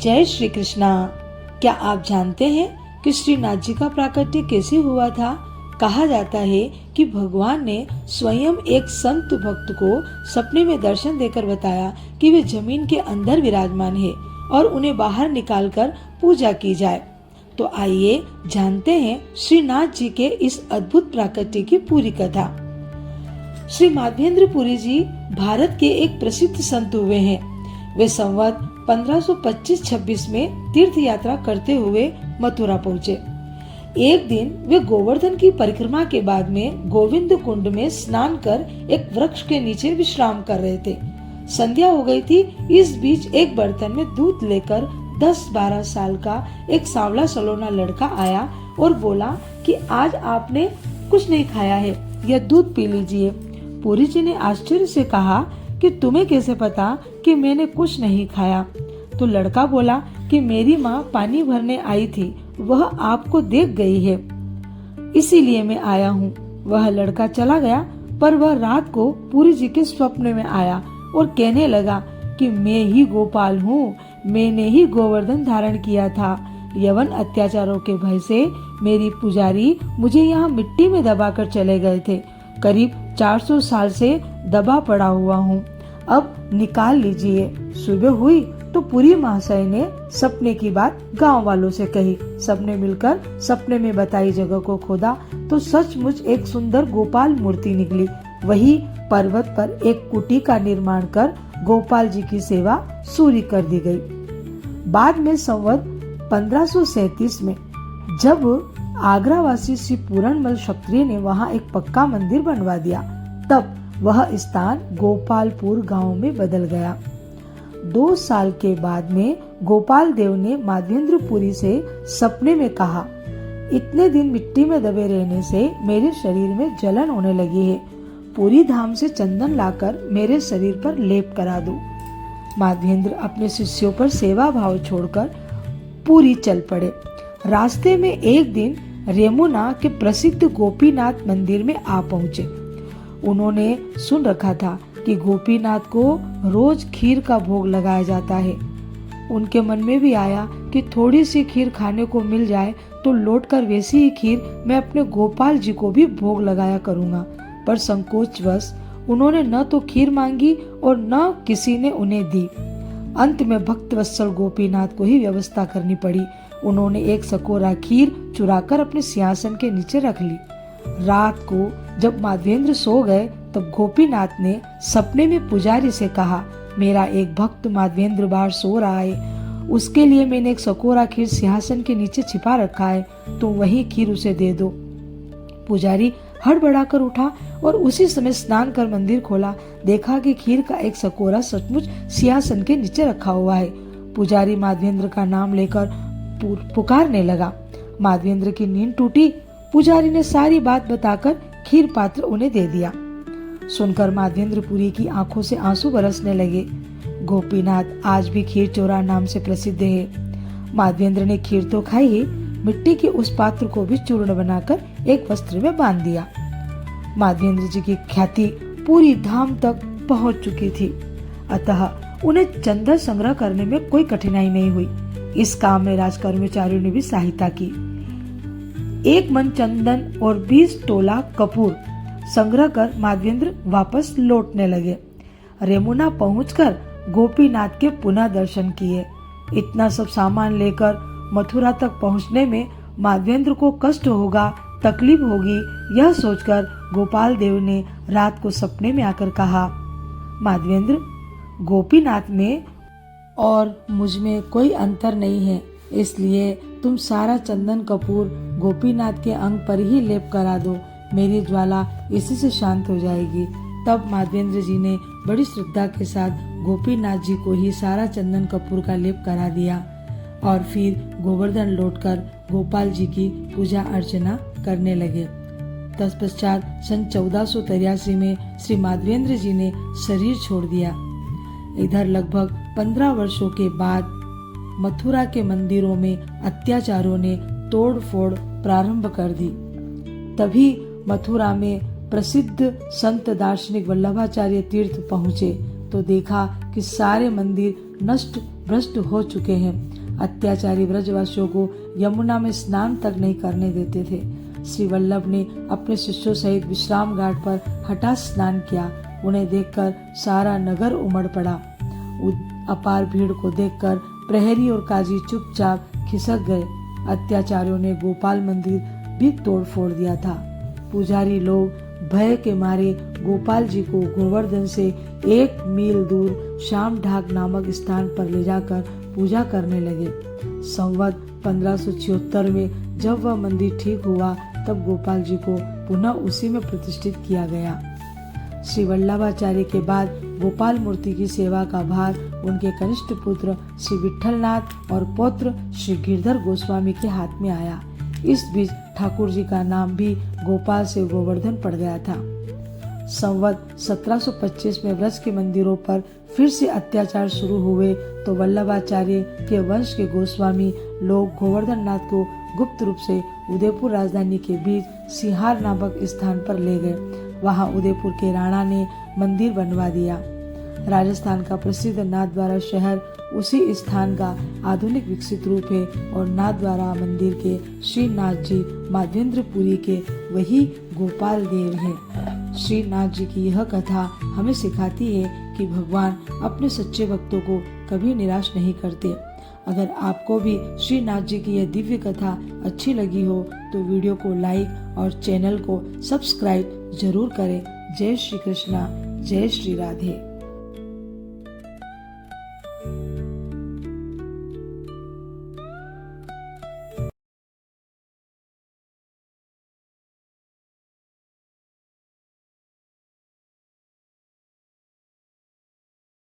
जय श्री कृष्णा। क्या आप जानते हैं कि श्रीनाथ जी का प्राकट्य कैसे हुआ था? कहा जाता है कि भगवान ने स्वयं एक संत भक्त को सपने में दर्शन देकर बताया कि वे जमीन के अंदर विराजमान है और उन्हें बाहर निकालकर पूजा की जाए। तो आइए जानते हैं श्रीनाथ जी के इस अद्भुत प्राकट्य की पूरी कथा। श्री माधवेंद्र पुरी जी भारत के एक प्रसिद्ध संत हुए हैं। वे संवत 1525-26 में तीर्थ यात्रा करते हुए मथुरा पहुँचे। एक दिन वे गोवर्धन की परिक्रमा के बाद में गोविंद कुंड में स्नान कर एक वृक्ष के नीचे विश्राम कर रहे थे। संध्या हो गई थी। इस बीच एक बर्तन में दूध लेकर 10-12 साल का एक सांवला सलोना लड़का आया और बोला कि आज आपने कुछ नहीं खाया है, यह दूध पी लीजिए। पुरी जी ने आश्चर्य से कहा कि तुम्हें कैसे पता कि मैंने कुछ नहीं खाया? तो लड़का बोला कि मेरी माँ पानी भरने आई थी, वह आपको देख गई है, इसीलिए मैं आया हूँ। वह लड़का चला गया, पर वह रात को पुरी जी के स्वप्न में आया और कहने लगा कि मैं ही गोपाल हूँ, मैंने ही गोवर्धन धारण किया था। यवन अत्याचारों के भय से मेरी पुजारी मुझे यहाँ मिट्टी में दबाकर चले गए थे। करीब 400 साल से दबा पड़ा हुआ हूँ, अब निकाल लीजिए। सुबह हुई तो पुरी महाशय ने सपने की बात गांव वालों से कही। सबने मिलकर सपने में बताई जगह को खोदा तो सचमुच एक सुंदर गोपाल मूर्ति निकली। वही पर्वत पर एक कुटी का निर्माण कर गोपाल जी की सेवा सूरी कर दी गई। बाद में संवत 1537 में जब आगरावासी श्री पूरणमल क्षत्रिय ने वहां एक पक्का मंदिर बनवा दिया, तब वह स्थान गोपालपुर गांव में बदल गया। 2 साल के बाद में गोपाल देव ने माधवेंद्र पुरी से सपने में कहा, इतने दिन मिट्टी में दबे रहने से मेरे शरीर में जलन होने लगी है, पुरी धाम से चंदन लाकर मेरे शरीर पर लेप करा दो। माधवेंद्र अपने शिष्यों पर सेवा भाव छोड़कर पुरी चल पड़े। रास्ते में एक दिन रेमुना के प्रसिद्ध गोपीनाथ मंदिर में आ पहुँचे। उन्होंने सुन रखा था कि गोपीनाथ को रोज खीर का भोग लगाया जाता है। उनके मन में भी आया कि थोड़ी सी खीर खाने को मिल जाए तो लौटकर वैसी ही खीर मैं अपने गोपाल जी को भी भोग लगाया करूंगा। पर संकोचवश उन्होंने न तो खीर मांगी और न किसी ने उन्हें दी। अंत में भक्त वत्सल गोपीनाथ को ही व्यवस्था करनी पड़ी। उन्होंने एक सकोरा खीर चुराकर अपने सिंहासन के नीचे रख ली। रात को जब माधवेंद्र सो गए तब गोपीनाथ ने सपने में पुजारी से कहा, मेरा एक भक्त माधवेंद्र बाहर सो रहा है, उसके लिए मैंने एक सकोरा खीर सिंहासन के नीचे छिपा रखा है, तो वही खीर उसे दे दो। पुजारी हड़बड़ाकर उठा और उसी समय स्नान कर मंदिर खोला। देखा कि खीर का एक सकोरा सचमुच सिंहासन के नीचे रखा हुआ है। पुजारी माधवेंद्र का नाम लेकर पुकारने लगा। माधवेंद्र की नींद टूटी। पुजारी ने सारी बात बताकर खीर पात्र उन्हें दे दिया। सुनकर माधवेंद्र पुरी की आंखों से आंसू बरसने लगे। गोपीनाथ आज भी खीर चोरा नाम से प्रसिद्ध है। माधवेंद्र ने खीर तो खाई ही, मिट्टी के उस पात्र को भी चूर्ण बनाकर एक वस्त्र में बांध दिया। माधवेंद्र जी की ख्याति पूरी धाम तक पहुंच चुकी थी, अतः उन्हें चंदन संग्रह करने में कोई कठिनाई नहीं हुई। इस काम में राज कर्मचारियों ने भी सहायता की। 1 मन चंदन और 20 तोला कपूर संग्रह कर माधवेंद्र वापस लौटने लगे। रेमुना पहुंचकर गोपीनाथ के पुनः दर्शन किए। इतना सब सामान लेकर मथुरा तक पहुंचने में माधवेंद्र को कष्ट होगा, तकलीफ होगी, यह सोचकर गोपाल देव ने रात को सपने में आकर कहा, माधवेंद्र, गोपीनाथ में और मुझ में कोई अंतर नहीं है, इसलिए तुम सारा चंदन कपूर गोपीनाथ के अंग पर ही लेप करा दो, मेरी ज्वाला इसी से शांत हो जाएगी। तब माधवेंद्र जी ने बड़ी श्रद्धा के साथ गोपीनाथ जी को ही सारा चंदन कपूर का लेप करा दिया और फिर गोवर्धन लौटकर गोपाल जी की पूजा अर्चना करने लगे। तत्पश्चात सन 1483 में श्री माधवेंद्र जी ने शरीर छोड़ दिया। इधर लगभग 15 वर्षों के बाद मथुरा के मंदिरों में अत्याचारों ने तोड़ फोड़ प्रारंभ कर दी। तभी मथुरा में प्रसिद्ध संत दार्शनिक वल्लभाचार्य तीर्थ पहुँचे तो देखा कि सारे मंदिर नष्ट भ्रष्ट हो चुके हैं। अत्याचारी ब्रजवासियों को यमुना में स्नान तक नहीं करने देते थे। श्री वल्लभ ने अपने शिष्यों सहित विश्राम घाट पर हठात स्नान किया। उन्हें देखकर सारा नगर उमड़ पड़ा। अपार भीड़ को देखकर प्रहरी और काजी चुपचाप खिसक गए। अत्याचारियों ने गोपाल मंदिर भी तोड़ फोड़ दिया था। पुजारी लोग भय के मारे गोपाल जी को गोवर्धन से 1 मील दूर श्याम ढाक नामक स्थान पर ले जाकर पूजा करने लगे। संवत 1576 में जब वह मंदिर ठीक हुआ तब गोपाल जी को पुनः उसी में प्रतिष्ठित किया गया। श्री वल्लभाचार्य के बाद गोपाल मूर्ति की सेवा का भार उनके कनिष्ठ पुत्र श्री विठलनाथ और पौत्र श्री गिरधर गोस्वामी के हाथ में आया। इस बीच ठाकुर जी का नाम भी गोपाल से गोवर्धन पड़ गया था। संवत 1725 में व्रज के मंदिरों पर फिर से अत्याचार शुरू हुए तो वल्लभाचार्य के वंश के गोस्वामी लोग गोवर्धन नाथ को गुप्त रूप से उदयपुर राजधानी के बीच सिहार नामक स्थान पर ले गए। वहां उदयपुर के राणा ने मंदिर बनवा दिया। राजस्थान का प्रसिद्ध नाथद्वारा शहर उसी स्थान का आधुनिक विकसित रूप है और नाथद्वारा मंदिर के श्री नाथ जी माधवेंद्रपुरी के वही गोपाल देव हैं। श्री नाथ जी की यह कथा हमें सिखाती है कि भगवान अपने सच्चे भक्तों को कभी निराश नहीं करते। अगर आपको भी श्री नाथ जी की यह दिव्य कथा अच्छी लगी हो तो वीडियो को लाइक और चैनल को सब्सक्राइब जरूर करें। जय श्री कृष्णा, जय श्री राधे।